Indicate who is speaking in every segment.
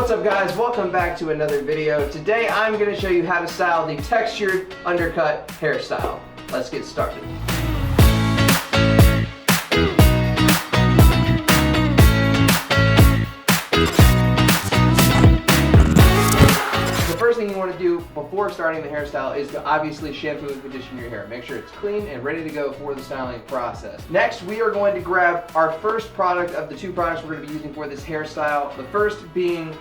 Speaker 1: What's up guys, welcome back to another video. Today I'm going to show you how to style the textured undercut hairstyle. Let's get started. The first thing you want to do before starting the hairstyle is to obviously shampoo and condition your hair. Make sure it's clean and ready to go for the styling process. Next, we are going to grab our first product of the two products we're going to be using for this hairstyle. The first being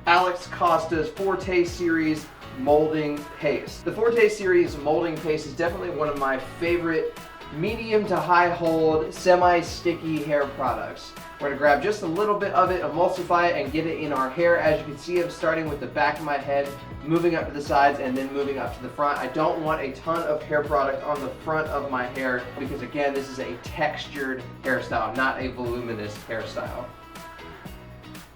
Speaker 1: Alex Costa's Forte Series Molding Paste. The Forte Series Molding Paste is definitely one of my favorite medium to high hold, semi-sticky hair products. We're going to grab just a little bit of it, emulsify it, and get it in our hair. As you can see, I'm starting with the back of my head, moving up to the sides, and then moving up to the front. I don't want a ton of hair product on the front of my hair because, again, this is a textured hairstyle, not a voluminous hairstyle.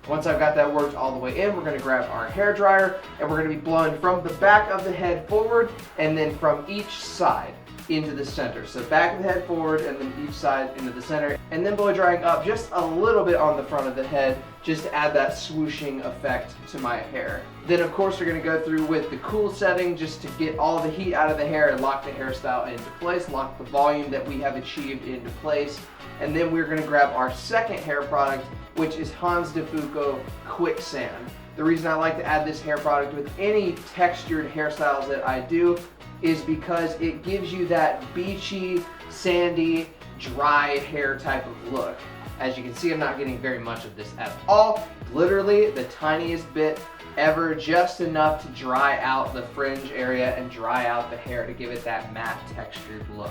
Speaker 1: Once I've got that worked all the way in, we're going to grab our hair dryer, and we're going to be blowing from the back of the head forward, and then from each side into the center. So back of the head forward and then each side into the center, and then blow drying up just a little bit on the front of the head just to add that swooshing effect to my hair. Then of course we're going to go through with the cool setting just to get all the heat out of the hair and lock the hairstyle into place, lock the volume that we have achieved into place. And then we're going to grab our second hair product, which is Hans de Fuco Quicksand. The reason I like to add this hair product with any textured hairstyles that I do is because it gives you that beachy, sandy, dry hair type of look. As you can see, I'm not getting very much of this at all. Literally the tiniest bit ever, just enough to dry out the fringe area and dry out the hair to give it that matte textured look.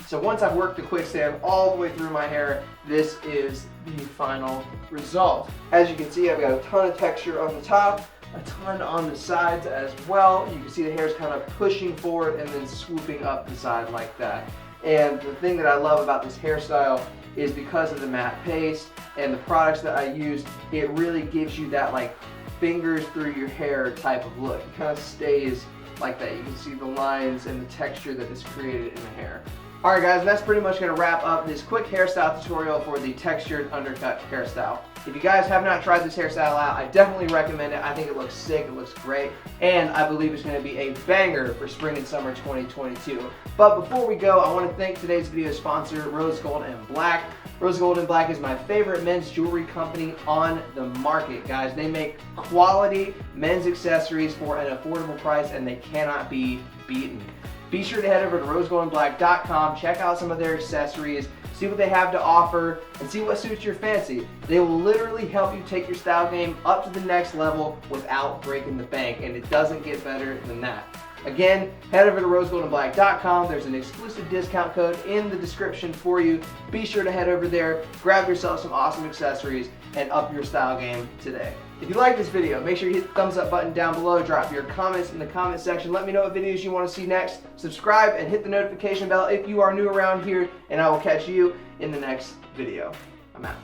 Speaker 1: So once I've worked the quicksand all the way through my hair, this is the final result. As you can see, I've got a ton of texture on the top, a ton on the sides as well. You can see the hair is kind of pushing forward and then swooping up the side like that. And the thing that I love about this hairstyle is because of the matte paste and the products that I used, it really gives you that like fingers through your hair type of look. It kind of stays like that. You can see the lines and the texture that is created in the hair. Alright guys, that's pretty much going to wrap up this quick hairstyle tutorial for the textured undercut hairstyle. If you guys have not tried this hairstyle out, I definitely recommend it. I think it looks sick, it looks great, and I believe it's going to be a banger for spring and summer 2022. But before we go, I want to thank today's video sponsor, Rose Gold and Black. Rose Gold and Black is my favorite men's jewelry company on the market, guys. They make quality men's accessories for an affordable price, and they cannot be beaten. Be sure to head over to rosegoldandblack.com, check out some of their accessories, see what they have to offer, and see what suits your fancy. They will literally help you take your style game up to the next level without breaking the bank, and it doesn't get better than that. Again, head over to rosegoldandblack.com. There's an exclusive discount code in the description for you. Be sure to head over there, grab yourself some awesome accessories, and up your style game today. If you like this video, make sure you hit the thumbs up button down below, drop your comments in the comment section, let me know what videos you want to see next, subscribe and hit the notification bell if you are new around here, and I will catch you in the next video. I'm out.